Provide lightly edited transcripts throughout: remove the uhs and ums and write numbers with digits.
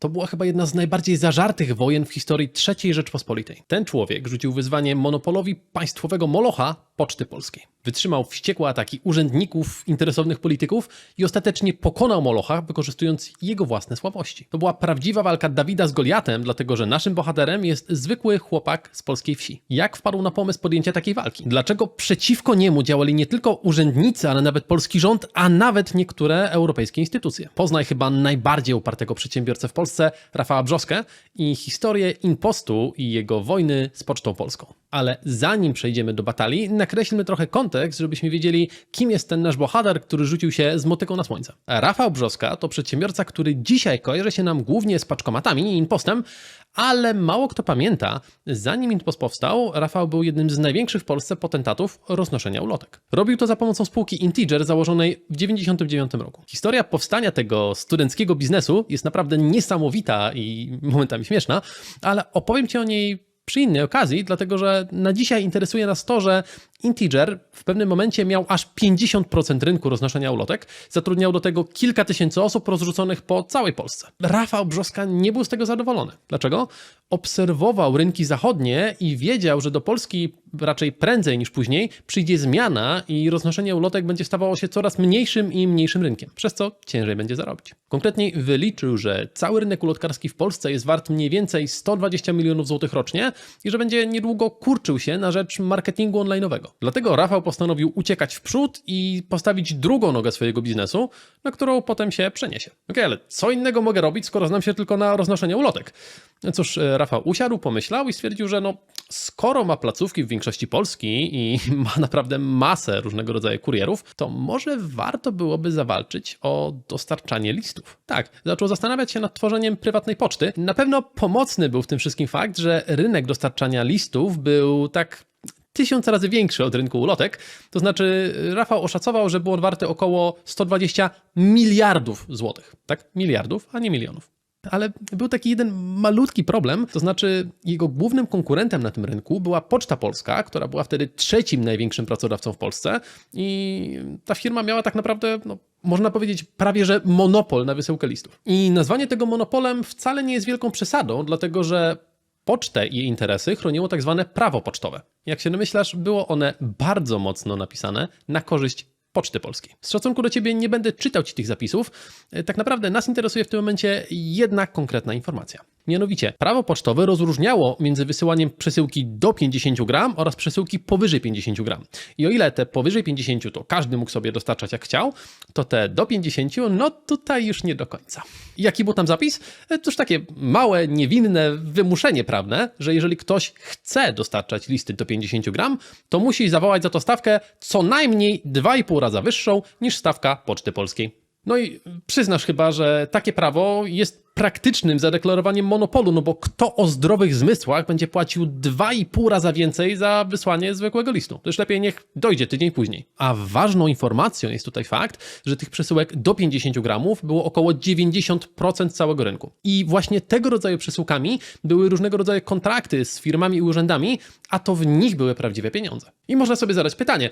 to była chyba jedna z najbardziej zażartych wojen w historii III Rzeczpospolitej. Ten człowiek rzucił wyzwanie monopolowi państwowego molocha Poczty Polskiej. Wytrzymał wściekłe ataki urzędników, interesownych polityków i ostatecznie pokonał molocha, wykorzystując jego własne słabości. To była prawdziwa walka Dawida z Goliatem, dlatego że naszym bohaterem jest zwykły chłopak z polskiej wsi. Jak wpadł na pomysł podjęcia takiej walki? Dlaczego przeciwko niemu działali nie tylko urzędnicy, ale nawet polski rząd, a nawet niektóre europejskie instytucje? Poznaj chyba najbardziej upartego przedsiębiorcę w Polsce, Rafała Brzoskę, i historię Impostu i jego wojny z Pocztą Polską. Ale zanim przejdziemy do batalii, nakreślmy trochę kontekst, żebyśmy wiedzieli, kim jest ten nasz bohater, który rzucił się z motyką na słońce. Rafał Brzoska to przedsiębiorca, który dzisiaj kojarzy się nam głównie z paczkomatami i Impostem, ale mało kto pamięta, zanim Impost powstał, Rafał był jednym z największych w Polsce potentatów roznoszenia ulotek. Robił to za pomocą spółki Integer założonej w 1999 roku. Historia powstania tego studenckiego biznesu jest naprawdę niesamowita i momentami śmieszna, ale opowiem Ci o niej przy innej okazji, dlatego że na dzisiaj interesuje nas to, że Integer w pewnym momencie miał aż 50% rynku roznoszenia ulotek, zatrudniał do tego kilka tysięcy osób rozrzuconych po całej Polsce. Rafał Brzoska nie był z tego zadowolony. Dlaczego? Obserwował rynki zachodnie i wiedział, że do Polski raczej prędzej niż później przyjdzie zmiana i roznoszenie ulotek będzie stawało się coraz mniejszym i mniejszym rynkiem, przez co ciężej będzie zarobić. Konkretniej wyliczył, że cały rynek ulotkarski w Polsce jest wart mniej więcej 120 milionów złotych rocznie i że będzie niedługo kurczył się na rzecz marketingu online'owego. Dlatego Rafał postanowił uciekać w przód i postawić drugą nogę swojego biznesu, na którą potem się przeniesie. Okej, ale co innego mogę robić, skoro znam się tylko na roznoszeniu ulotek? Cóż, Rafał usiadł, pomyślał i stwierdził, że skoro ma placówki w większości Polski i ma naprawdę masę różnego rodzaju kurierów, to może warto byłoby zawalczyć o dostarczanie listów. Tak, zaczął zastanawiać się nad tworzeniem prywatnej poczty. Na pewno pomocny był w tym wszystkim fakt, że rynek dostarczania listów był tak 1000 razy większy od rynku ulotek, to znaczy Rafał oszacował, że był on warty około 120 miliardów złotych. Tak? Miliardów, a nie milionów. Ale był taki jeden malutki problem, to znaczy jego głównym konkurentem na tym rynku była Poczta Polska, która była wtedy trzecim największym pracodawcą w Polsce i ta firma miała tak naprawdę, można powiedzieć, prawie że monopol na wysyłkę listów. I nazwanie tego monopolem wcale nie jest wielką przesadą, dlatego że pocztę i jej interesy chroniło tak zwane prawo pocztowe. Jak się domyślasz, było one bardzo mocno napisane na korzyść Poczty Polskiej. Z szacunku do Ciebie nie będę czytał Ci tych zapisów. Tak naprawdę nas interesuje w tym momencie jedna konkretna informacja. Mianowicie, prawo pocztowe rozróżniało między wysyłaniem przesyłki do 50 gram oraz przesyłki powyżej 50 gram. I o ile te powyżej 50 to każdy mógł sobie dostarczać jak chciał, to te do 50 tutaj już nie do końca. Jaki był tam zapis? Cóż, takie małe, niewinne wymuszenie prawne, że jeżeli ktoś chce dostarczać listy do 50 gram, to musi zawołać za to stawkę co najmniej 2,5 raza wyższą niż stawka Poczty Polskiej. No i przyznasz chyba, że takie prawo jest praktycznym zadeklarowaniem monopolu, bo kto o zdrowych zmysłach będzie płacił 2,5 raza więcej za wysłanie zwykłego listu? To już lepiej niech dojdzie tydzień później. A ważną informacją jest tutaj fakt, że tych przesyłek do 50 gramów było około 90% całego rynku. I właśnie tego rodzaju przesyłkami były różnego rodzaju kontrakty z firmami i urzędami, a to w nich były prawdziwe pieniądze. I można sobie zadać pytanie,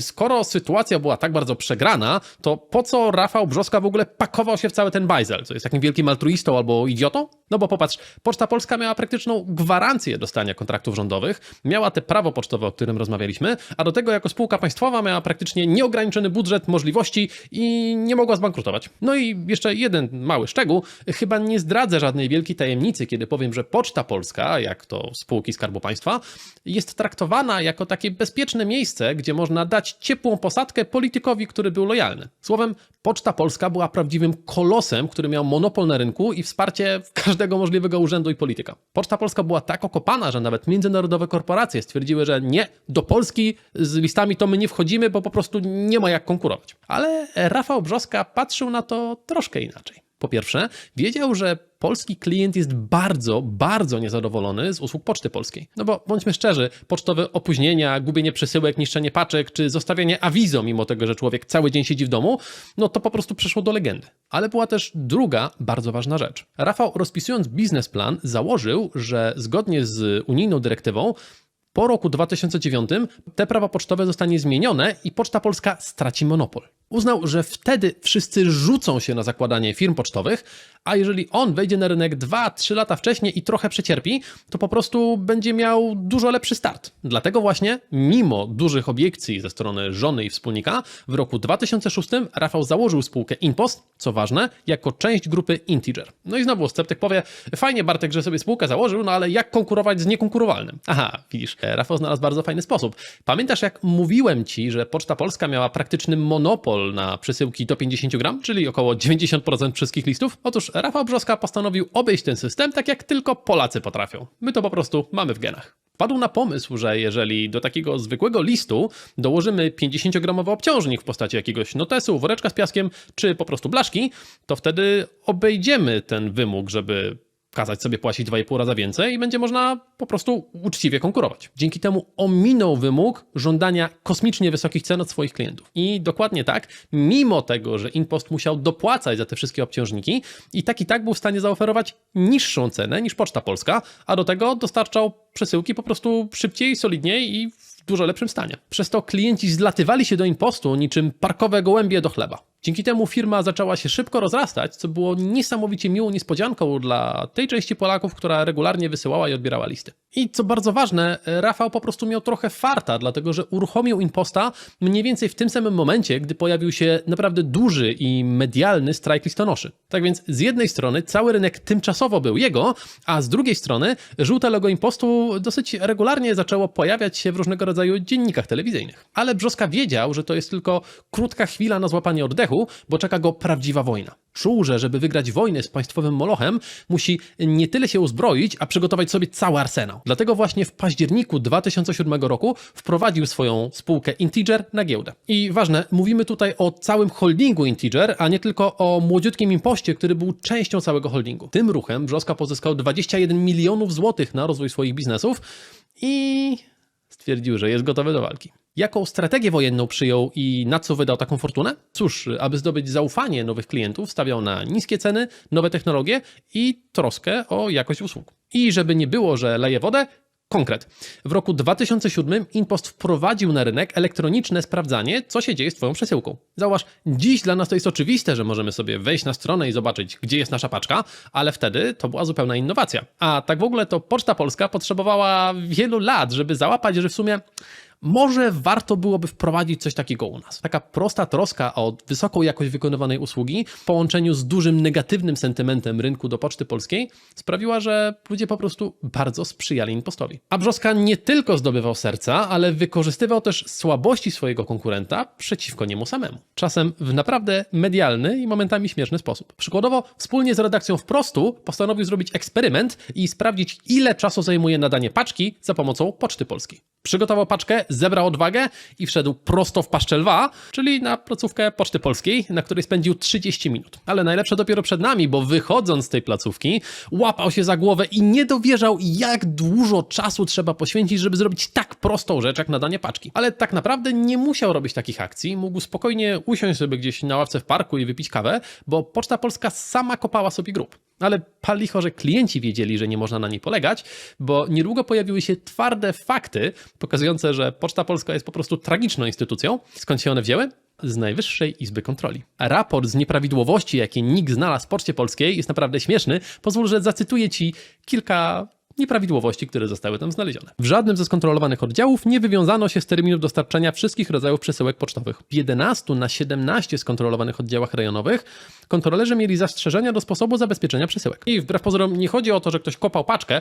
skoro sytuacja była tak bardzo przegrana, to po co Rafał Brzoska w ogóle pakował się w cały ten bajzel? Co jest takim wielkim altruistą albo idiotą? No bo popatrz, Poczta Polska miała praktyczną gwarancję dostania kontraktów rządowych, miała te prawo pocztowe, o którym rozmawialiśmy, a do tego jako spółka państwowa miała praktycznie nieograniczony budżet, możliwości i nie mogła zbankrutować. No i jeszcze jeden mały szczegół, chyba nie zdradzę żadnej wielkiej tajemnicy, kiedy powiem, że Poczta Polska, jak to spółki Skarbu Państwa, jest traktowana jako takie bezpieczne miejsce, gdzie można dać ciepłą posadkę politykowi, który był lojalny. Słowem, Poczta Polska była prawdziwym kolosem, który miał monopol na rynku i wsparcie każdego możliwego urzędu i polityka. Poczta Polska była tak okopana, że nawet międzynarodowe korporacje stwierdziły, że nie, do Polski z listami to my nie wchodzimy, bo po prostu nie ma jak konkurować. Ale Rafał Brzoska patrzył na to troszkę inaczej. Po pierwsze, wiedział, że polski klient jest bardzo, bardzo niezadowolony z usług Poczty Polskiej. No bo bądźmy szczerzy, pocztowe opóźnienia, gubienie przesyłek, niszczenie paczek, czy zostawianie awizo, mimo tego, że człowiek cały dzień siedzi w domu, to po prostu przeszło do legendy. Ale była też druga, bardzo ważna rzecz. Rafał, rozpisując biznesplan, założył, że zgodnie z unijną dyrektywą po roku 2009 te prawa pocztowe zostanie zmienione i Poczta Polska straci monopol. Uznał, że wtedy wszyscy rzucą się na zakładanie firm pocztowych, a jeżeli on wejdzie na rynek 2-3 lata wcześniej i trochę przecierpi, to po prostu będzie miał dużo lepszy start. Dlatego właśnie, mimo dużych obiekcji ze strony żony i wspólnika, w roku 2006 Rafał założył spółkę InPost, co ważne, jako część grupy Integer. No i znowu sceptyk powie, fajnie Bartek, że sobie spółkę założył, no ale jak konkurować z niekonkurowalnym? Aha, widzisz, Rafał znalazł bardzo fajny sposób. Pamiętasz, jak mówiłem Ci, że Poczta Polska miała praktyczny monopol na przesyłki do 50 gram, czyli około 90% wszystkich listów? Otóż Rafał Brzoska postanowił obejść ten system tak jak tylko Polacy potrafią. My to po prostu mamy w genach. Wpadł na pomysł, że jeżeli do takiego zwykłego listu dołożymy 50-gramowy obciążnik w postaci jakiegoś notesu, woreczka z piaskiem czy po prostu blaszki, to wtedy obejdziemy ten wymóg, żeby kazać sobie płacić 2,5 raza więcej i będzie można po prostu uczciwie konkurować. Dzięki temu ominął wymóg żądania kosmicznie wysokich cen od swoich klientów. I dokładnie tak, mimo tego, że InPost musiał dopłacać za te wszystkie obciążniki i tak był w stanie zaoferować niższą cenę niż Poczta Polska, a do tego dostarczał przesyłki po prostu szybciej, solidniej i w dużo lepszym stanie. Przez to klienci zlatywali się do InPostu niczym parkowe gołębie do chleba. Dzięki temu firma zaczęła się szybko rozrastać, co było niesamowicie miłą niespodzianką dla tej części Polaków, która regularnie wysyłała i odbierała listy. I co bardzo ważne, Rafał po prostu miał trochę farta, dlatego że uruchomił InPosta mniej więcej w tym samym momencie, gdy pojawił się naprawdę duży i medialny strajk listonoszy. Tak więc z jednej strony cały rynek tymczasowo był jego, a z drugiej strony żółte logo InPostu dosyć regularnie zaczęło pojawiać się w różnego rodzaju dziennikach telewizyjnych. Ale Brzoska wiedział, że to jest tylko krótka chwila na złapanie oddechu, bo czeka go prawdziwa wojna. Czuł, że żeby wygrać wojnę z państwowym molochem, musi nie tyle się uzbroić, a przygotować sobie cały arsenał. Dlatego właśnie w październiku 2007 roku wprowadził swoją spółkę Integer na giełdę. I ważne, mówimy tutaj o całym holdingu Integer, a nie tylko o młodziutkim InPoście, który był częścią całego holdingu. Tym ruchem Brzoska pozyskał 21 milionów złotych na rozwój swoich biznesów i stwierdził, że jest gotowy do walki. Jaką strategię wojenną przyjął i na co wydał taką fortunę? Cóż, aby zdobyć zaufanie nowych klientów, stawiał na niskie ceny, nowe technologie i troskę o jakość usług. I żeby nie było, że leje wodę, konkret. W roku 2007 InPost wprowadził na rynek elektroniczne sprawdzanie, co się dzieje z Twoją przesyłką. Zauważ, dziś dla nas to jest oczywiste, że możemy sobie wejść na stronę i zobaczyć, gdzie jest nasza paczka, ale wtedy to była zupełna innowacja. A tak w ogóle to Poczta Polska potrzebowała wielu lat, żeby załapać, że w sumie może warto byłoby wprowadzić coś takiego u nas. Taka prosta troska o wysoką jakość wykonywanej usługi w połączeniu z dużym negatywnym sentymentem rynku do Poczty Polskiej sprawiła, że ludzie po prostu bardzo sprzyjali InPostowi. A Brzoska nie tylko zdobywał serca, ale wykorzystywał też słabości swojego konkurenta przeciwko niemu samemu. Czasem w naprawdę medialny i momentami śmieszny sposób. Przykładowo wspólnie z redakcją Wprostu postanowił zrobić eksperyment i sprawdzić, ile czasu zajmuje nadanie paczki za pomocą Poczty Polskiej. Przygotował paczkę, zebrał odwagę i wszedł prosto w paszczę lwa, czyli na placówkę Poczty Polskiej, na której spędził 30 minut. Ale najlepsze dopiero przed nami, bo wychodząc z tej placówki, łapał się za głowę i nie dowierzał, jak dużo czasu trzeba poświęcić, żeby zrobić tak prostą rzecz, jak nadanie paczki. Ale tak naprawdę nie musiał robić takich akcji, mógł spokojnie usiąść sobie gdzieś na ławce w parku i wypić kawę, bo Poczta Polska sama kopała sobie grób. Ale pal licho, że klienci wiedzieli, że nie można na niej polegać, bo niedługo pojawiły się twarde fakty pokazujące, że Poczta Polska jest po prostu tragiczną instytucją. Skąd się one wzięły? Z Najwyższej Izby Kontroli. A raport z nieprawidłowości, jakie NIK znalazł w Poczcie Polskiej, jest naprawdę śmieszny. Pozwól, że zacytuję Ci kilka nieprawidłowości, które zostały tam znalezione. W żadnym ze skontrolowanych oddziałów nie wywiązano się z terminów dostarczania wszystkich rodzajów przesyłek pocztowych. W 11 na 17 skontrolowanych oddziałach rejonowych kontrolerzy mieli zastrzeżenia do sposobu zabezpieczenia przesyłek. I wbrew pozorom nie chodzi o to, że ktoś kopał paczkę,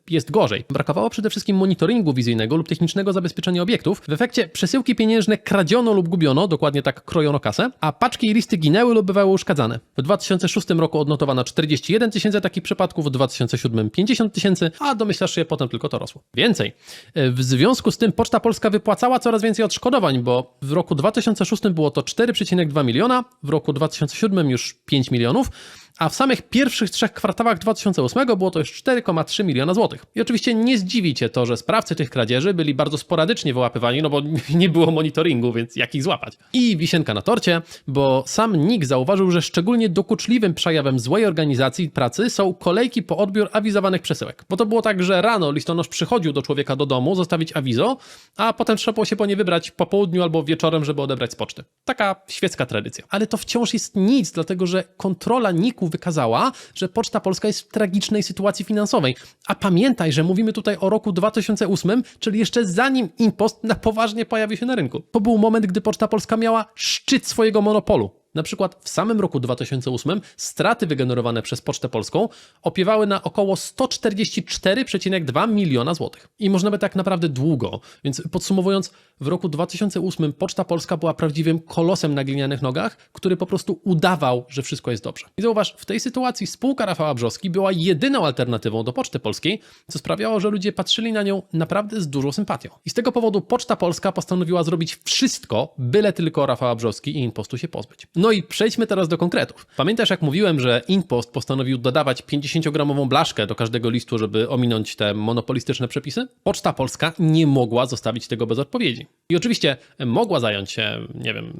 jest gorzej. Brakowało przede wszystkim monitoringu wizyjnego lub technicznego zabezpieczenia obiektów. W efekcie przesyłki pieniężne kradziono lub gubiono, dokładnie tak krojono kasę, a paczki i listy ginęły lub bywały uszkadzane. W 2006 roku odnotowano 41 tysięcy takich przypadków, w 2007 50 tysięcy, a domyślasz się, potem tylko to rosło. Więcej. W związku z tym Poczta Polska wypłacała coraz więcej odszkodowań, bo w roku 2006 było to 4,2 miliona, w roku 2007 już 5 milionów a w samych pierwszych 3 kwartałach 2008 było to już 4,3 miliona złotych. I oczywiście nie zdziwi cię to, że sprawcy tych kradzieży byli bardzo sporadycznie wyłapywani, no bo nie było monitoringu, więc jak ich złapać? I wisienka na torcie, bo sam NIK zauważył, że szczególnie dokuczliwym przejawem złej organizacji pracy są kolejki po odbiór awizowanych przesyłek. Bo to było tak, że rano listonosz przychodził do człowieka do domu zostawić awizo, a potem trzeba było się po nie wybrać po południu albo wieczorem, żeby odebrać z poczty. Taka świecka tradycja. Ale to wciąż jest nic, dlatego że kontrola NIK-u wykazała, że Poczta Polska jest w tragicznej sytuacji finansowej. A pamiętaj, że mówimy tutaj o roku 2008, czyli jeszcze zanim InPost na poważnie pojawił się na rynku. To był moment, gdy Poczta Polska miała szczyt swojego monopolu. Na przykład w samym roku 2008 straty wygenerowane przez Pocztę Polską opiewały na około 144,2 miliona złotych. I można by tak naprawdę długo, więc podsumowując, w roku 2008 Poczta Polska była prawdziwym kolosem na glinianych nogach, który po prostu udawał, że wszystko jest dobrze. I zauważ, w tej sytuacji spółka Rafała Brzoski była jedyną alternatywą do Poczty Polskiej, co sprawiało, że ludzie patrzyli na nią naprawdę z dużą sympatią. I z tego powodu Poczta Polska postanowiła zrobić wszystko, byle tylko Rafała Brzoski i InPostu się pozbyć. No i przejdźmy teraz do konkretów. Pamiętasz, jak mówiłem, że InPost postanowił dodawać 50-gramową blaszkę do każdego listu, żeby ominąć te monopolistyczne przepisy? Poczta Polska nie mogła zostawić tego bez odpowiedzi. I oczywiście mogła zająć się, nie wiem,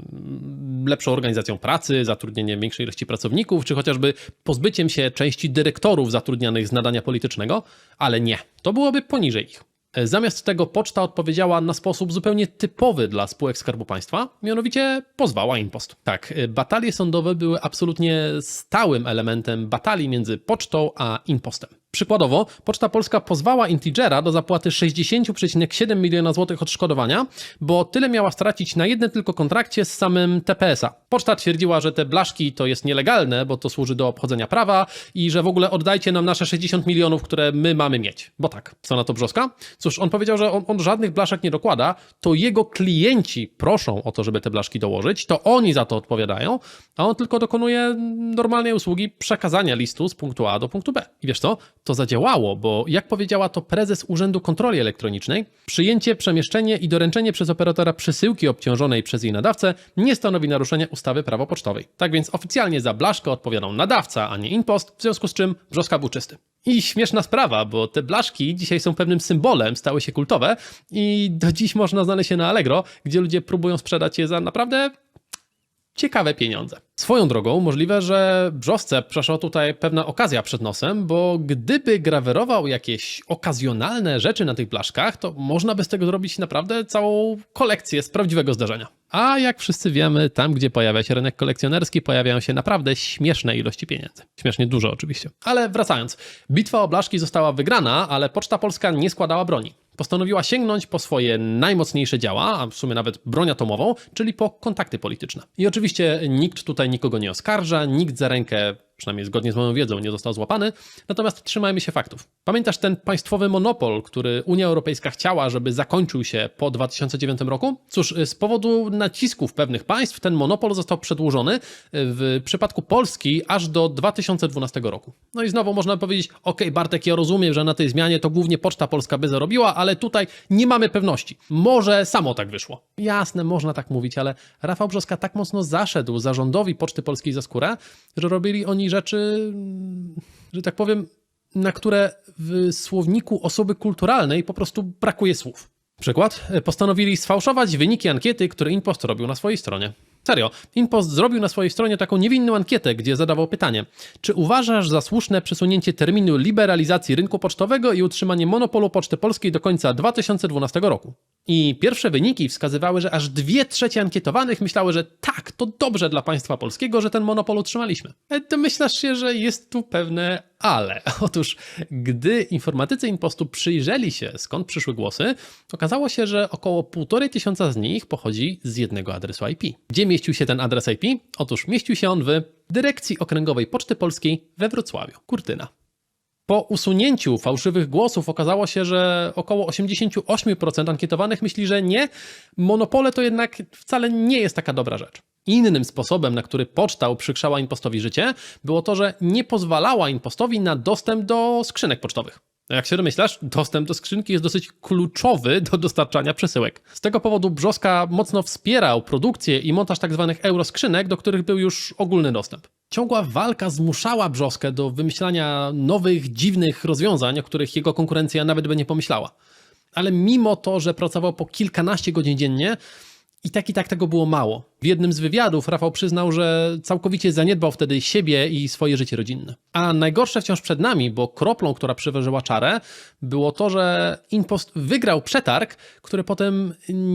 lepszą organizacją pracy, zatrudnieniem większej ilości pracowników, czy chociażby pozbyciem się części dyrektorów zatrudnianych z nadania politycznego, ale nie. To byłoby poniżej ich. Zamiast tego poczta odpowiedziała na sposób zupełnie typowy dla spółek Skarbu Państwa, mianowicie pozwała InPost. Tak, batalie sądowe były absolutnie stałym elementem batalii między pocztą a InPostem. Przykładowo, Poczta Polska pozwała Integera do zapłaty 60,7 miliona złotych odszkodowania, bo tyle miała stracić na jednym tylko kontrakcie z samym TPS-a. Poczta twierdziła, że te blaszki to jest nielegalne, bo to służy do obchodzenia prawa i że w ogóle oddajcie nam nasze 60 milionów, które my mamy mieć. Bo tak, co na to Brzoska? Cóż, on powiedział, że on żadnych blaszek nie dokłada, to jego klienci proszą o to, żeby te blaszki dołożyć, to oni za to odpowiadają, a on tylko dokonuje normalnej usługi przekazania listu z punktu A do punktu B. I wiesz co? To zadziałało, bo jak powiedziała to prezes Urzędu Kontroli Elektronicznej, przyjęcie, przemieszczenie i doręczenie przez operatora przesyłki obciążonej przez jej nadawcę nie stanowi naruszenia ustawy Prawo pocztowej. Tak więc oficjalnie za blaszkę odpowiadał nadawca, a nie InPost, w związku z czym Brzoska był czysty. I śmieszna sprawa, bo te blaszki dzisiaj są pewnym symbolem, stały się kultowe i do dziś można znaleźć je na Allegro, gdzie ludzie próbują sprzedać je za naprawdę ciekawe pieniądze. Swoją drogą możliwe, że Brzosce przeszła tutaj pewna okazja przed nosem, bo gdyby grawerował jakieś okazjonalne rzeczy na tych blaszkach, to można by z tego zrobić naprawdę całą kolekcję z prawdziwego zdarzenia. A jak wszyscy wiemy, tam gdzie pojawia się rynek kolekcjonerski, pojawiają się naprawdę śmieszne ilości pieniędzy. Śmiesznie dużo oczywiście. Ale wracając, bitwa o blaszki została wygrana, ale Poczta Polska nie składała broni. Postanowiła sięgnąć po swoje najmocniejsze działa, a w sumie nawet broń atomową, czyli po kontakty polityczne. I oczywiście nikt tutaj nikogo nie oskarża, nikt za rękę, przynajmniej zgodnie z moją wiedzą, nie został złapany, natomiast trzymajmy się faktów. Pamiętasz ten państwowy monopol, który Unia Europejska chciała, żeby zakończył się po 2009 roku? Cóż, z powodu nacisków pewnych państw ten monopol został przedłużony w przypadku Polski aż do 2012 roku. No i znowu można powiedzieć, okej, Bartek, ja rozumiem, że na tej zmianie to głównie Poczta Polska by zarobiła, ale tutaj nie mamy pewności. Może samo tak wyszło. Jasne, można tak mówić, ale Rafał Brzoska tak mocno zaszedł zarządowi Poczty Polskiej za skórę, że robili oni rzeczy, że tak powiem, na które w słowniku osoby kulturalnej po prostu brakuje słów. Przykład? Postanowili sfałszować wyniki ankiety, które InPost robił na swojej stronie. Serio, InPost zrobił na swojej stronie taką niewinną ankietę, gdzie zadawał pytanie: czy uważasz za słuszne przesunięcie terminu liberalizacji rynku pocztowego i utrzymanie monopolu Poczty Polskiej do końca 2012 roku? I pierwsze wyniki wskazywały, że aż 2/3 ankietowanych myślały, że tak, to dobrze dla państwa polskiego, że ten monopol utrzymaliśmy. Domyślasz się, że jest tu pewne ale. Otóż, gdy informatycy InPostu przyjrzeli się, skąd przyszły głosy, okazało się, że około 1500 z nich pochodzi z jednego adresu IP. Gdzie mieścił się ten adres IP? Otóż mieścił się on w Dyrekcji Okręgowej Poczty Polskiej we Wrocławiu, Kurtyna. Po usunięciu fałszywych głosów okazało się, że około 88% ankietowanych myśli, że nie, monopole to jednak wcale nie jest taka dobra rzecz. Innym sposobem, na który poczta uprzykrzała InPostowi życie, było to, że nie pozwalała InPostowi na dostęp do skrzynek pocztowych. Jak się domyślasz, dostęp do skrzynki jest dosyć kluczowy do dostarczania przesyłek. Z tego powodu Brzoska mocno wspierał produkcję i montaż tzw. euroskrzynek, do których był już ogólny dostęp. Ciągła walka zmuszała Brzoskę do wymyślania nowych, dziwnych rozwiązań, o których jego konkurencja nawet by nie pomyślała. Ale mimo to, że pracował po kilkanaście godzin dziennie, i tak tego było mało. W jednym z wywiadów Rafał przyznał, że całkowicie zaniedbał wtedy siebie i swoje życie rodzinne. A najgorsze wciąż przed nami, bo kroplą, która przywężyła czarę, było to, że InPost wygrał przetarg, który potem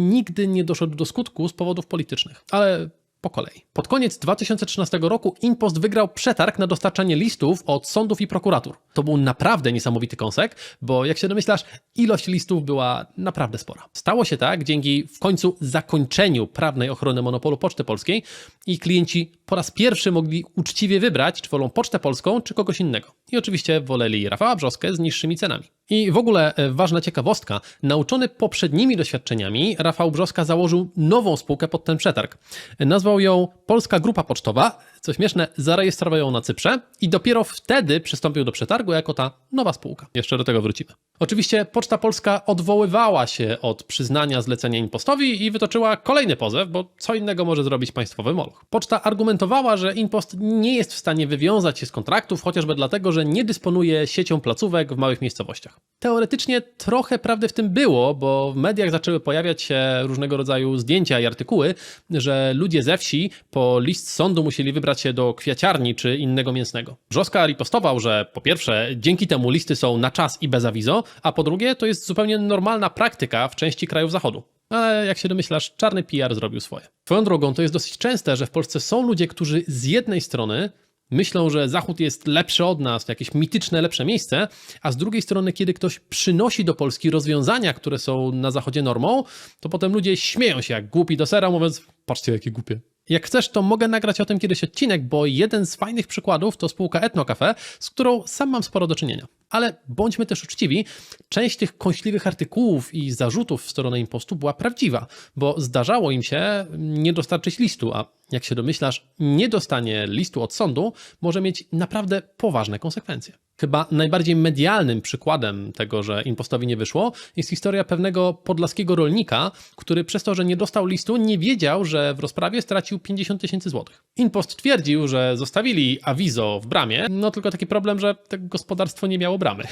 nigdy nie doszedł do skutku z powodów politycznych. Ale po kolei. Pod koniec 2013 roku InPost wygrał przetarg na dostarczanie listów od sądów i prokuratur. To był naprawdę niesamowity kąsek, bo jak się domyślasz, ilość listów była naprawdę spora. Stało się tak dzięki w końcu zakończeniu prawnej ochrony monopolu Poczty Polskiej i klienci po raz pierwszy mogli uczciwie wybrać, czy wolą Pocztę Polską, czy kogoś innego. I oczywiście woleli Rafała Brzoskę z niższymi cenami. I w ogóle ważna ciekawostka, nauczony poprzednimi doświadczeniami, Rafał Brzoska założył nową spółkę pod ten przetarg. Nazwał ją Polska Grupa Pocztowa, co śmieszne, zarejestrował ją na Cyprze i dopiero wtedy przystąpił do przetargu jako ta nowa spółka. Jeszcze do tego wrócimy. Oczywiście Poczta Polska odwoływała się od przyznania zlecenia InPostowi i wytoczyła kolejny pozew, bo co innego może zrobić państwowy moloch. Poczta argumentowała, że InPost nie jest w stanie wywiązać się z kontraktów, chociażby dlatego, że nie dysponuje siecią placówek w małych miejscowościach. Teoretycznie trochę prawdy w tym było, bo w mediach zaczęły pojawiać się różnego rodzaju zdjęcia i artykuły, że ludzie ze wsi po list sądu musieli wybrać się do kwiaciarni czy innego mięsnego. Brzoska ripostował, że po pierwsze dzięki temu listy są na czas i bez awizo, a po drugie to jest zupełnie normalna praktyka w części krajów zachodu. Ale jak się domyślasz, czarny PR zrobił swoje. Swoją drogą to jest dosyć częste, że w Polsce są ludzie, którzy z jednej strony myślą, że Zachód jest lepszy od nas, to jakieś mityczne, lepsze miejsce, a z drugiej strony, kiedy ktoś przynosi do Polski rozwiązania, które są na Zachodzie normą, to potem ludzie śmieją się jak głupi do sera, mówiąc, patrzcie jakie głupie. Jak chcesz, to mogę nagrać o tym kiedyś odcinek, bo jeden z fajnych przykładów to spółka Etnocafe, z którą sam mam sporo do czynienia. Ale bądźmy też uczciwi, część tych kąśliwych artykułów i zarzutów w stronę InPostu była prawdziwa, bo zdarzało im się nie dostarczyć listu, a jak się domyślasz, niedostanie listu od sądu może mieć naprawdę poważne konsekwencje. Chyba najbardziej medialnym przykładem tego, że InPostowi nie wyszło, jest historia pewnego podlaskiego rolnika, który przez to, że nie dostał listu, nie wiedział, że w rozprawie stracił 50 000 złotych. InPost twierdził, że zostawili awizo w bramie, no tylko taki problem, że to gospodarstwo nie miało bramy.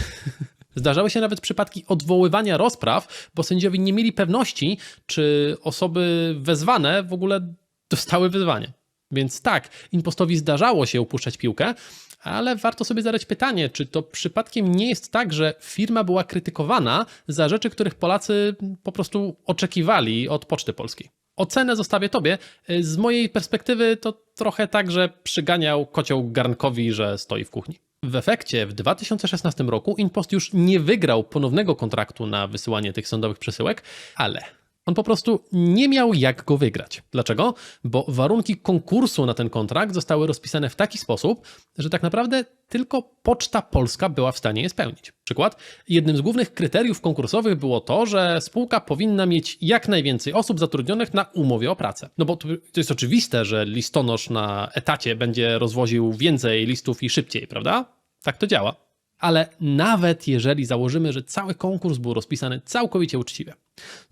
Zdarzały się nawet przypadki odwoływania rozpraw, bo sędziowie nie mieli pewności, czy osoby wezwane w ogóle dostały wezwanie. Więc tak, InPostowi zdarzało się upuszczać piłkę, ale warto sobie zadać pytanie, czy to przypadkiem nie jest tak, że firma była krytykowana za rzeczy, których Polacy po prostu oczekiwali od Poczty Polskiej. Ocenę zostawię tobie. Z mojej perspektywy to trochę tak, że przyganiał kocioł garnkowi, że stoi w kuchni. W efekcie w 2016 roku InPost już nie wygrał ponownego kontraktu na wysyłanie tych sądowych przesyłek, ale on po prostu nie miał jak go wygrać. Dlaczego? Bo warunki konkursu na ten kontrakt zostały rozpisane w taki sposób, że tak naprawdę tylko Poczta Polska była w stanie je spełnić. Przykład, jednym z głównych kryteriów konkursowych było to, że spółka powinna mieć jak najwięcej osób zatrudnionych na umowie o pracę. No bo to jest oczywiste, że listonosz na etacie będzie rozwoził więcej listów i szybciej, prawda? Tak to działa. Ale nawet jeżeli założymy, że cały konkurs był rozpisany całkowicie uczciwie,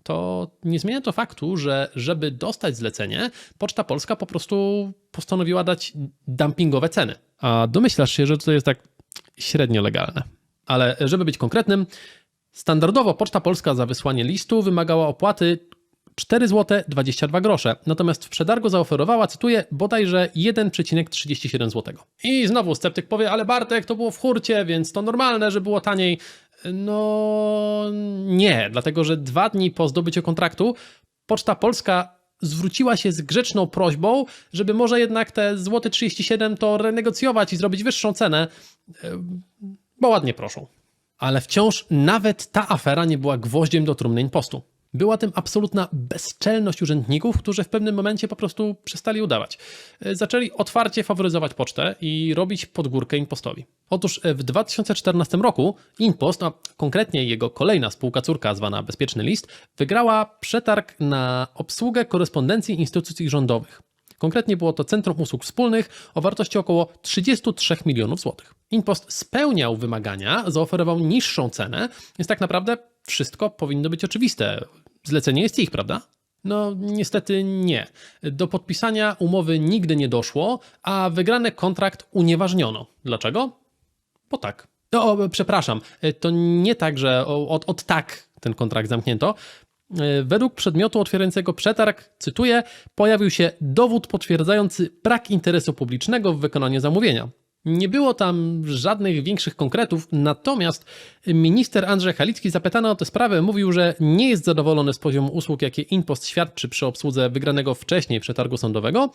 to nie zmienia to faktu, że żeby dostać zlecenie, Poczta Polska po prostu postanowiła dać dumpingowe ceny. A domyślasz się, że to jest tak średnio legalne. Ale żeby być konkretnym, standardowo Poczta Polska za wysłanie listu wymagała opłaty 4,22 zł, natomiast w przetargu zaoferowała, cytuję, bodajże 1,37 zł. I znowu sceptyk powie, ale Bartek, to było w hurcie, więc to normalne, że było taniej. No nie, dlatego że 2 dni po zdobyciu kontraktu Poczta Polska zwróciła się z grzeczną prośbą, żeby może jednak te złoty 37 to renegocjować i zrobić wyższą cenę, bo ładnie proszą. Ale wciąż nawet ta afera nie była gwoździem do trumny InPostu. Była tym absolutna bezczelność urzędników, którzy w pewnym momencie po prostu przestali udawać. Zaczęli otwarcie faworyzować pocztę i robić pod górkę InPostowi. Otóż w 2014 roku InPost, a konkretnie jego kolejna spółka córka zwana Bezpieczny List, wygrała przetarg na obsługę korespondencji instytucji rządowych. Konkretnie było to Centrum Usług Wspólnych o wartości około 33 milionów złotych. InPost spełniał wymagania, zaoferował niższą cenę, więc tak naprawdę wszystko powinno być oczywiste. Zlecenie jest ich, prawda? No niestety nie. Do podpisania umowy nigdy nie doszło, a wygrany kontrakt unieważniono. Dlaczego? Bo tak. Przepraszam, to nie tak, że od tak ten kontrakt zamknięto. Według przedmiotu otwierającego przetarg, cytuję, pojawił się dowód potwierdzający brak interesu publicznego w wykonaniu zamówienia. Nie było tam żadnych większych konkretów, natomiast minister Andrzej Halicki zapytany o tę sprawę mówił, że nie jest zadowolony z poziomu usług, jakie InPost świadczy przy obsłudze wygranego wcześniej przetargu sądowego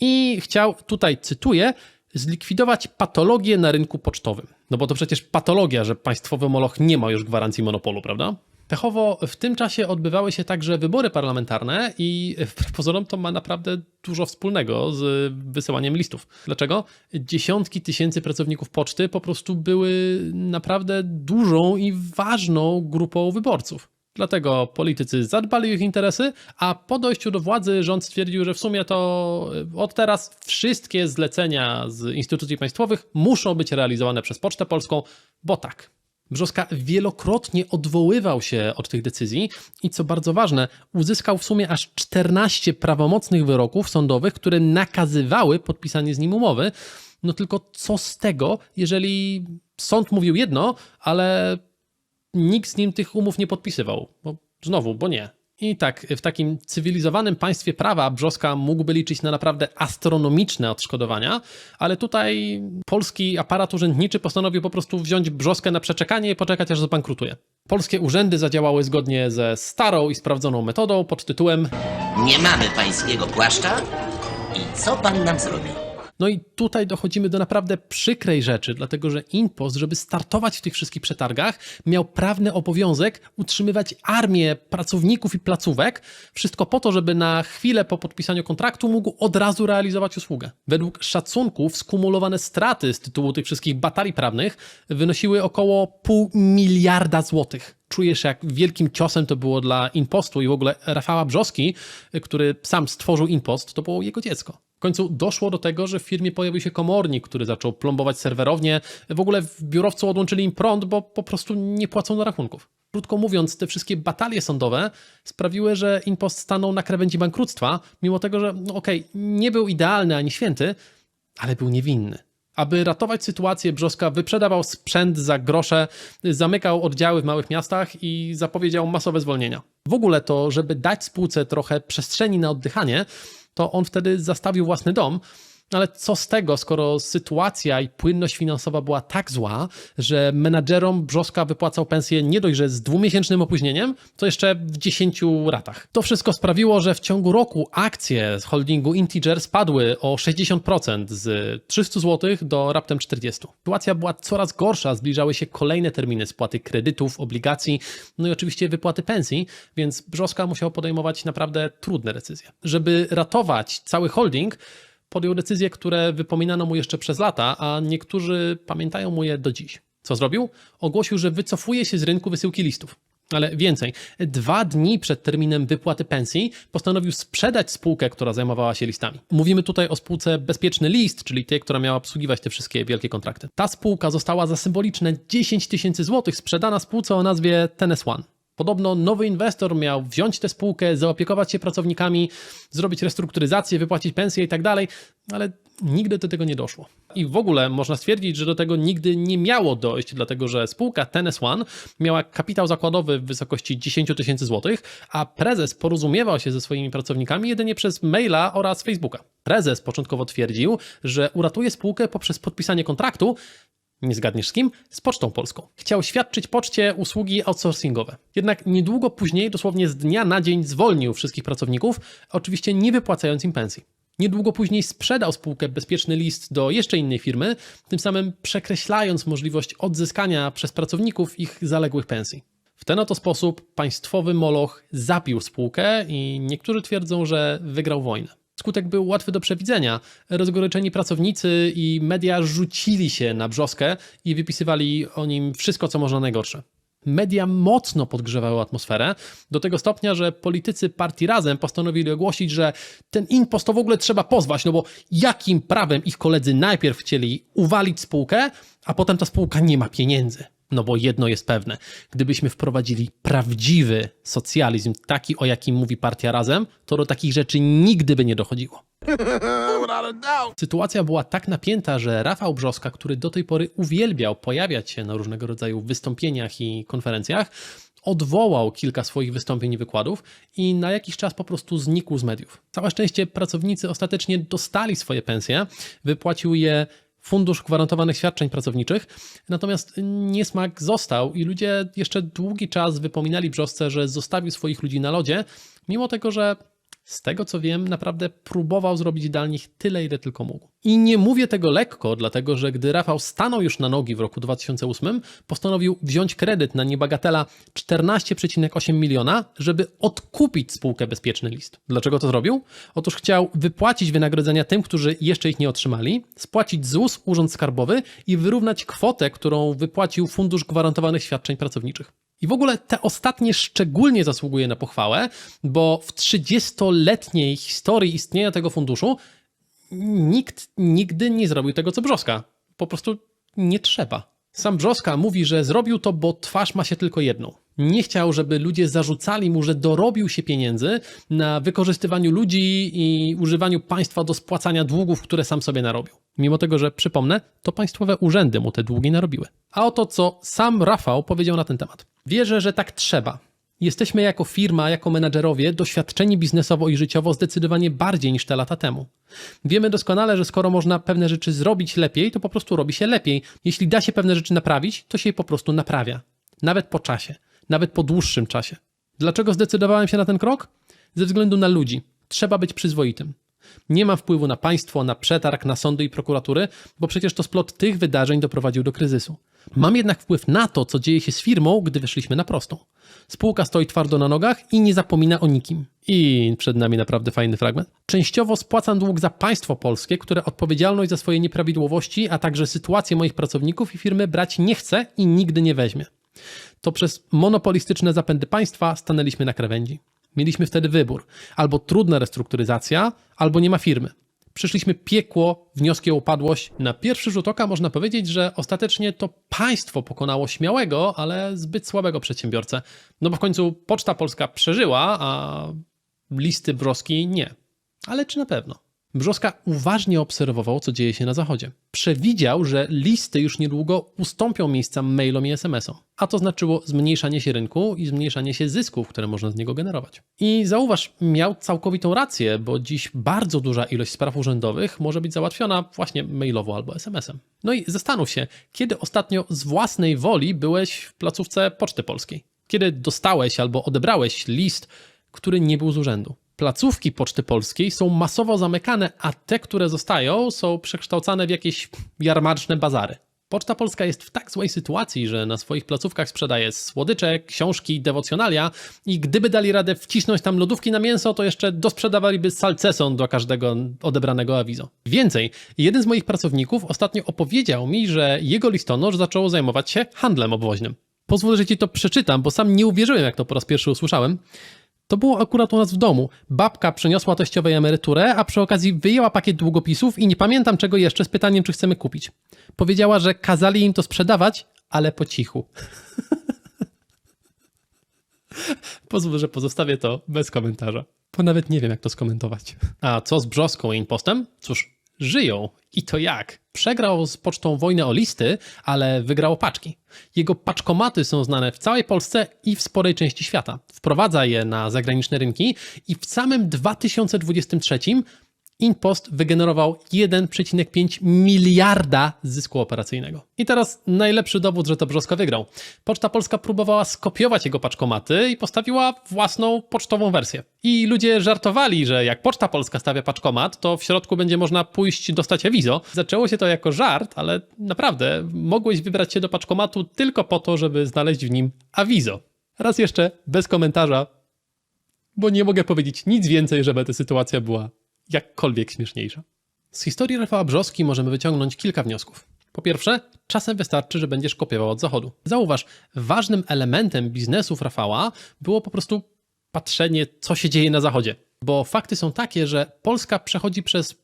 i chciał, tutaj cytuję, zlikwidować patologię na rynku pocztowym. No bo to przecież patologia, że państwowy moloch nie ma już gwarancji monopolu, prawda? Pechowo w tym czasie odbywały się także wybory parlamentarne i wbrew pozorom to ma naprawdę dużo wspólnego z wysyłaniem listów. Dlaczego? Dziesiątki tysięcy pracowników poczty po prostu były naprawdę dużą i ważną grupą wyborców. Dlatego politycy zadbali o ich interesy, a po dojściu do władzy rząd stwierdził, że w sumie to od teraz wszystkie zlecenia z instytucji państwowych muszą być realizowane przez Pocztę Polską, bo tak. Brzostka wielokrotnie odwoływał się od tych decyzji i co bardzo ważne, uzyskał w sumie aż 14 prawomocnych wyroków sądowych, które nakazywały podpisanie z nim umowy. No tylko co z tego, jeżeli sąd mówił jedno, ale nikt z nim tych umów nie podpisywał? Bo nie. I tak, w takim cywilizowanym państwie prawa Brzostka mógłby liczyć na naprawdę astronomiczne odszkodowania, ale tutaj polski aparat urzędniczy postanowił po prostu wziąć Brzostkę na przeczekanie i poczekać, aż zabankrutuje. Polskie urzędy zadziałały zgodnie ze starą i sprawdzoną metodą pod tytułem Nie mamy pańskiego płaszcza i co pan nam zrobi? No i tutaj dochodzimy do naprawdę przykrej rzeczy, dlatego że InPost, żeby startować w tych wszystkich przetargach, miał prawny obowiązek utrzymywać armię pracowników i placówek, wszystko po to, żeby na chwilę po podpisaniu kontraktu mógł od razu realizować usługę. Według szacunków skumulowane straty z tytułu tych wszystkich batalii prawnych wynosiły około 0,5 miliarda złotych. Czujesz, jak wielkim ciosem to było dla InPostu i w ogóle Rafała Brzoski, który sam stworzył InPost, to było jego dziecko. W końcu doszło do tego, że w firmie pojawił się komornik, który zaczął plombować serwerownię. W ogóle w biurowcu odłączyli im prąd, bo po prostu nie płacą rachunków. Krótko mówiąc, te wszystkie batalie sądowe sprawiły, że InPost stanął na krawędzi bankructwa, mimo tego, że nie był idealny ani święty, ale był niewinny. Aby ratować sytuację, Brzostka wyprzedawał sprzęt za grosze, zamykał oddziały w małych miastach i zapowiedział masowe zwolnienia. W ogóle to, żeby dać spółce trochę przestrzeni na oddychanie, to on wtedy zastawił własny dom, ale co z tego, skoro sytuacja i płynność finansowa była tak zła, że menadżerom Brzostka wypłacał pensję nie dość, że z 2-miesięcznym opóźnieniem, to jeszcze w 10 ratach. To wszystko sprawiło, że w ciągu roku akcje z holdingu Integer spadły o 60% z 300 zł do raptem 40. Sytuacja była coraz gorsza, zbliżały się kolejne terminy spłaty kredytów, obligacji, no i oczywiście wypłaty pensji, więc Brzostka musiał podejmować naprawdę trudne decyzje. Żeby ratować cały holding, podjął decyzje, które wypominano mu jeszcze przez lata, a niektórzy pamiętają mu je do dziś. Co zrobił? Ogłosił, że wycofuje się z rynku wysyłki listów. Ale więcej, 2 dni przed terminem wypłaty pensji postanowił sprzedać spółkę, która zajmowała się listami. Mówimy tutaj o spółce Bezpieczny List, czyli tej, która miała obsługiwać te wszystkie wielkie kontrakty. Ta spółka została za symboliczne 10 tysięcy złotych sprzedana spółce o nazwie TennesOne. Podobno nowy inwestor miał wziąć tę spółkę, zaopiekować się pracownikami, zrobić restrukturyzację, wypłacić pensje i tak dalej, ale nigdy do tego nie doszło. I w ogóle można stwierdzić, że do tego nigdy nie miało dojść, dlatego że spółka TennesOne miała kapitał zakładowy w wysokości 10 tysięcy złotych, a prezes porozumiewał się ze swoimi pracownikami jedynie przez maila oraz Facebooka. Prezes początkowo twierdził, że uratuje spółkę poprzez podpisanie kontraktu. Nie zgadniesz z kim? Z Pocztą Polską. Chciał świadczyć poczcie usługi outsourcingowe. Jednak niedługo później, dosłownie z dnia na dzień, zwolnił wszystkich pracowników, oczywiście nie wypłacając im pensji. Niedługo później sprzedał spółkę Bezpieczny List do jeszcze innej firmy, tym samym przekreślając możliwość odzyskania przez pracowników ich zaległych pensji. W ten oto sposób państwowy moloch zabił spółkę i niektórzy twierdzą, że wygrał wojnę. Skutek był łatwy do przewidzenia. Rozgoryczeni pracownicy i media rzucili się na Brzostkę i wypisywali o nim wszystko, co można najgorsze. Media mocno podgrzewały atmosferę, do tego stopnia, że politycy partii Razem postanowili ogłosić, że ten InPost to w ogóle trzeba pozwać, no bo jakim prawem ich koledzy najpierw chcieli uwalić spółkę, a potem ta spółka nie ma pieniędzy. No bo jedno jest pewne, gdybyśmy wprowadzili prawdziwy socjalizm, taki o jakim mówi partia Razem, to do takich rzeczy nigdy by nie dochodziło. Sytuacja była tak napięta, że Rafał Brzoska, który do tej pory uwielbiał pojawiać się na różnego rodzaju wystąpieniach i konferencjach, odwołał kilka swoich wystąpień i wykładów i na jakiś czas po prostu znikł z mediów. Całe szczęście pracownicy ostatecznie dostali swoje pensje, wypłacił je Fundusz Gwarantowanych Świadczeń Pracowniczych, natomiast niesmak został i ludzie jeszcze długi czas wypominali Brzosce, że zostawił swoich ludzi na lodzie, mimo tego, że z tego co wiem, naprawdę próbował zrobić dla nich tyle, ile tylko mógł. I nie mówię tego lekko, dlatego że gdy Rafał stanął już na nogi w roku 2008, postanowił wziąć kredyt na niebagatela 14,8 miliona, żeby odkupić spółkę Bezpieczny List. Dlaczego to zrobił? Otóż chciał wypłacić wynagrodzenia tym, którzy jeszcze ich nie otrzymali, spłacić ZUS, Urząd Skarbowy i wyrównać kwotę, którą wypłacił Fundusz Gwarantowanych Świadczeń Pracowniczych. I w ogóle te ostatnie szczególnie zasługuje na pochwałę, bo w 30-letniej historii istnienia tego funduszu nikt nigdy nie zrobił tego, co Brzoska. Po prostu nie trzeba. Sam Brzoska mówi, że zrobił to, bo twarz ma się tylko jedną. Nie chciał, żeby ludzie zarzucali mu, że dorobił się pieniędzy na wykorzystywaniu ludzi i używaniu państwa do spłacania długów, które sam sobie narobił. Mimo tego, że przypomnę, to państwowe urzędy mu te długi narobiły. A oto co sam Rafał powiedział na ten temat. Wierzę, że tak trzeba. Jesteśmy jako firma, jako menadżerowie doświadczeni biznesowo i życiowo zdecydowanie bardziej niż te lata temu. Wiemy doskonale, że skoro można pewne rzeczy zrobić lepiej, to po prostu robi się lepiej. Jeśli da się pewne rzeczy naprawić, to się je po prostu naprawia. Nawet po czasie. Nawet po dłuższym czasie. Dlaczego zdecydowałem się na ten krok? Ze względu na ludzi. Trzeba być przyzwoitym. Nie mam wpływu na państwo, na przetarg, na sądy i prokuratury, bo przecież to splot tych wydarzeń doprowadził do kryzysu. Mam jednak wpływ na to, co dzieje się z firmą, gdy wyszliśmy na prostą. Spółka stoi twardo na nogach i nie zapomina o nikim. I przed nami naprawdę fajny fragment. Częściowo spłacam dług za państwo polskie, które odpowiedzialność za swoje nieprawidłowości, a także sytuację moich pracowników i firmy brać nie chce i nigdy nie weźmie. To przez monopolistyczne zapędy państwa stanęliśmy na krawędzi. Mieliśmy wtedy wybór. Albo trudna restrukturyzacja, albo nie ma firmy. Przyszliśmy piekło, wnioski o upadłość. Na pierwszy rzut oka można powiedzieć, że ostatecznie to państwo pokonało śmiałego, ale zbyt słabego przedsiębiorcę. No bo w końcu Poczta Polska przeżyła, a listy Brzoski nie. Ale czy na pewno? Brzoska uważnie obserwował, co dzieje się na zachodzie. Przewidział, że listy już niedługo ustąpią miejsca mailom i SMS-om. A to znaczyło zmniejszanie się rynku i zmniejszanie się zysków, które można z niego generować. I zauważ, miał całkowitą rację, bo dziś bardzo duża ilość spraw urzędowych może być załatwiona właśnie mailowo albo SMS-em. No i zastanów się, kiedy ostatnio z własnej woli byłeś w placówce Poczty Polskiej? Kiedy dostałeś albo odebrałeś list, który nie był z urzędu? Placówki Poczty Polskiej są masowo zamykane, a te, które zostają, są przekształcane w jakieś jarmarczne bazary. Poczta Polska jest w tak złej sytuacji, że na swoich placówkach sprzedaje słodycze, książki, dewocjonalia i gdyby dali radę wcisnąć tam lodówki na mięso, to jeszcze dosprzedawaliby salceson do każdego odebranego awizo. Więcej, jeden z moich pracowników ostatnio opowiedział mi, że jego listonosz zaczął zajmować się handlem obwoźnym. Pozwól, że ci to przeczytam, bo sam nie uwierzyłem, jak to po raz pierwszy usłyszałem. To było akurat u nas w domu. Babka przyniosła teściowej emeryturę, a przy okazji wyjęła pakiet długopisów i nie pamiętam czego jeszcze z pytaniem, czy chcemy kupić. Powiedziała, że kazali im to sprzedawać, ale po cichu. Pozwól, że pozostawię to bez komentarza, bo nawet nie wiem, jak to skomentować. A co z Brzoską i impostem? Cóż, żyją. I to jak? Przegrał z Pocztą wojnę o listy, ale wygrał o paczki. Jego paczkomaty są znane w całej Polsce i w sporej części świata. Wprowadza je na zagraniczne rynki i w samym 2023 InPost wygenerował 1,5 miliarda zysku operacyjnego. I teraz najlepszy dowód, że to Brzoska wygrał. Poczta Polska próbowała skopiować jego paczkomaty i postawiła własną pocztową wersję. I ludzie żartowali, że jak Poczta Polska stawia paczkomat, to w środku będzie można pójść dostać awizo. Zaczęło się to jako żart, ale naprawdę mogłeś wybrać się do paczkomatu tylko po to, żeby znaleźć w nim awizo. Raz jeszcze bez komentarza, bo nie mogę powiedzieć nic więcej, żeby ta sytuacja była jakkolwiek śmieszniejsza. Z historii Rafała Brzoski możemy wyciągnąć kilka wniosków. Po pierwsze, czasem wystarczy, że będziesz kopiował od zachodu. Zauważ, ważnym elementem biznesów Rafała było po prostu patrzenie, co się dzieje na zachodzie. Bo fakty są takie, że Polska przechodzi przez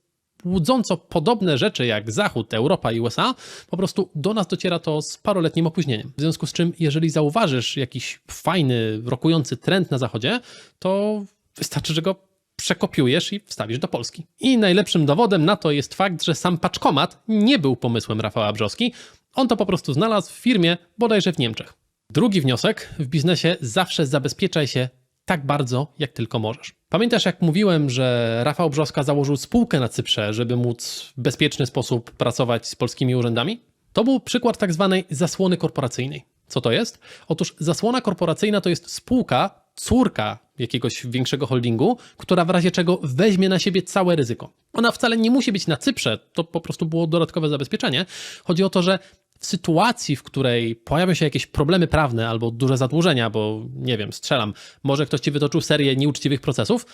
łudząco podobne rzeczy jak Zachód, Europa i USA, po prostu do nas dociera to z paroletnim opóźnieniem. W związku z czym, jeżeli zauważysz jakiś fajny, rokujący trend na Zachodzie, to wystarczy, że go przekopiujesz i wstawisz do Polski. I najlepszym dowodem na to jest fakt, że sam paczkomat nie był pomysłem Rafała Brzoski. On to po prostu znalazł w firmie bodajże w Niemczech. Drugi wniosek: w biznesie zawsze zabezpieczaj się tak bardzo, jak tylko możesz. Pamiętasz, jak mówiłem, że Rafał Brzoska założył spółkę na Cyprze, żeby móc w bezpieczny sposób pracować z polskimi urzędami? To był przykład tak zwanej zasłony korporacyjnej. Co to jest? Otóż zasłona korporacyjna to jest spółka, córka jakiegoś większego holdingu, która w razie czego weźmie na siebie całe ryzyko. Ona wcale nie musi być na Cyprze, to po prostu było dodatkowe zabezpieczenie. Chodzi o to, że w sytuacji, w której pojawią się jakieś problemy prawne albo duże zadłużenia, bo nie wiem, strzelam, może ktoś ci wytoczył serię nieuczciwych procesów,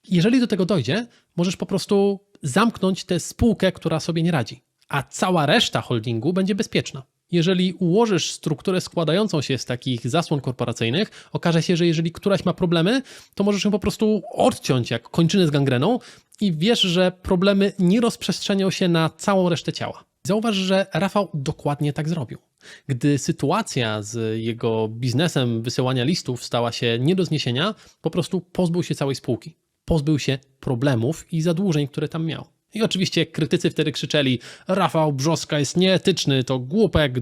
jeżeli do tego dojdzie, możesz po prostu zamknąć tę spółkę, która sobie nie radzi, a cała reszta holdingu będzie bezpieczna. Jeżeli ułożysz strukturę składającą się z takich zasłon korporacyjnych, okaże się, że jeżeli któraś ma problemy, to możesz ją po prostu odciąć jak kończynę z gangreną i wiesz, że problemy nie rozprzestrzenią się na całą resztę ciała. Zauważ, że Rafał dokładnie tak zrobił. Gdy sytuacja z jego biznesem wysyłania listów stała się nie do zniesienia, po prostu pozbył się całej spółki. Pozbył się problemów i zadłużeń, które tam miał. I oczywiście krytycy wtedy krzyczeli: Rafał Brzoska jest nieetyczny, to głupek,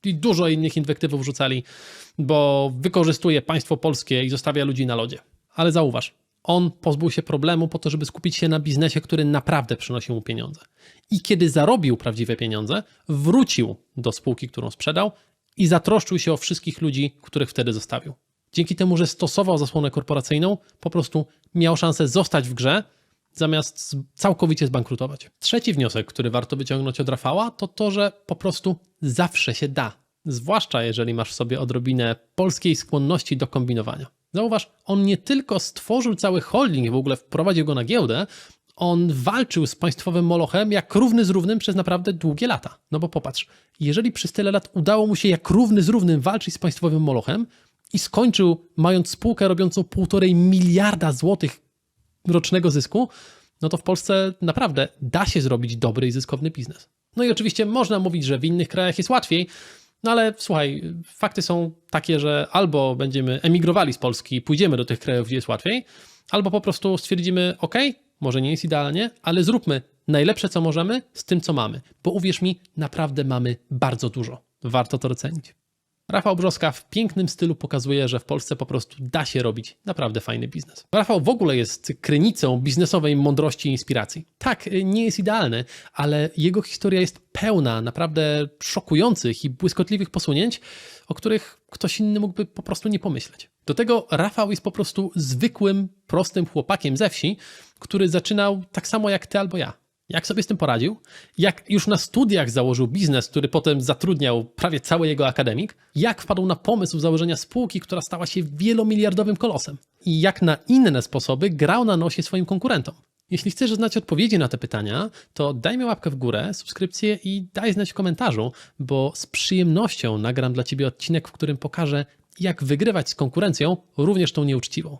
i dużo innych inwektywów rzucali, bo wykorzystuje państwo polskie i zostawia ludzi na lodzie. Ale zauważ, on pozbył się problemu po to, żeby skupić się na biznesie, który naprawdę przynosił mu pieniądze. I kiedy zarobił prawdziwe pieniądze, wrócił do spółki, którą sprzedał i zatroszczył się o wszystkich ludzi, których wtedy zostawił. Dzięki temu, że stosował zasłonę korporacyjną, po prostu miał szansę zostać w grze, zamiast całkowicie zbankrutować. Trzeci wniosek, który warto wyciągnąć od Rafała, to to, że po prostu zawsze się da. Zwłaszcza jeżeli masz w sobie odrobinę polskiej skłonności do kombinowania. Zauważ, on nie tylko stworzył cały holding, w ogóle wprowadził go na giełdę, on walczył z państwowym molochem jak równy z równym przez naprawdę długie lata. No bo popatrz, jeżeli przez tyle lat udało mu się jak równy z równym walczyć z państwowym molochem i skończył mając spółkę robiącą 1,5 miliarda złotych rocznego zysku, no to w Polsce naprawdę da się zrobić dobry i zyskowny biznes. No i oczywiście można mówić, że w innych krajach jest łatwiej, no ale słuchaj, fakty są takie, że albo będziemy emigrowali z Polski i pójdziemy do tych krajów, gdzie jest łatwiej, albo po prostu stwierdzimy: ok, może nie jest idealnie, ale zróbmy najlepsze, co możemy z tym, co mamy. Bo uwierz mi, naprawdę mamy bardzo dużo. Warto to docenić. Rafał Brzoska w pięknym stylu pokazuje, że w Polsce po prostu da się robić naprawdę fajny biznes. Rafał w ogóle jest krynicą biznesowej mądrości i inspiracji. Tak, nie jest idealny, ale jego historia jest pełna naprawdę szokujących i błyskotliwych posunięć, o których ktoś inny mógłby po prostu nie pomyśleć. Do tego Rafał jest po prostu zwykłym, prostym chłopakiem ze wsi, który zaczynał tak samo jak ty albo ja. Jak sobie z tym poradził? Jak już na studiach założył biznes, który potem zatrudniał prawie cały jego akademik? Jak wpadł na pomysł założenia spółki, która stała się wielomiliardowym kolosem? I jak na inne sposoby grał na nosie swoim konkurentom? Jeśli chcesz znać odpowiedzi na te pytania, to daj mi łapkę w górę, subskrypcję i daj znać w komentarzu, bo z przyjemnością nagram dla ciebie odcinek, w którym pokażę, jak wygrywać z konkurencją, również tą nieuczciwą.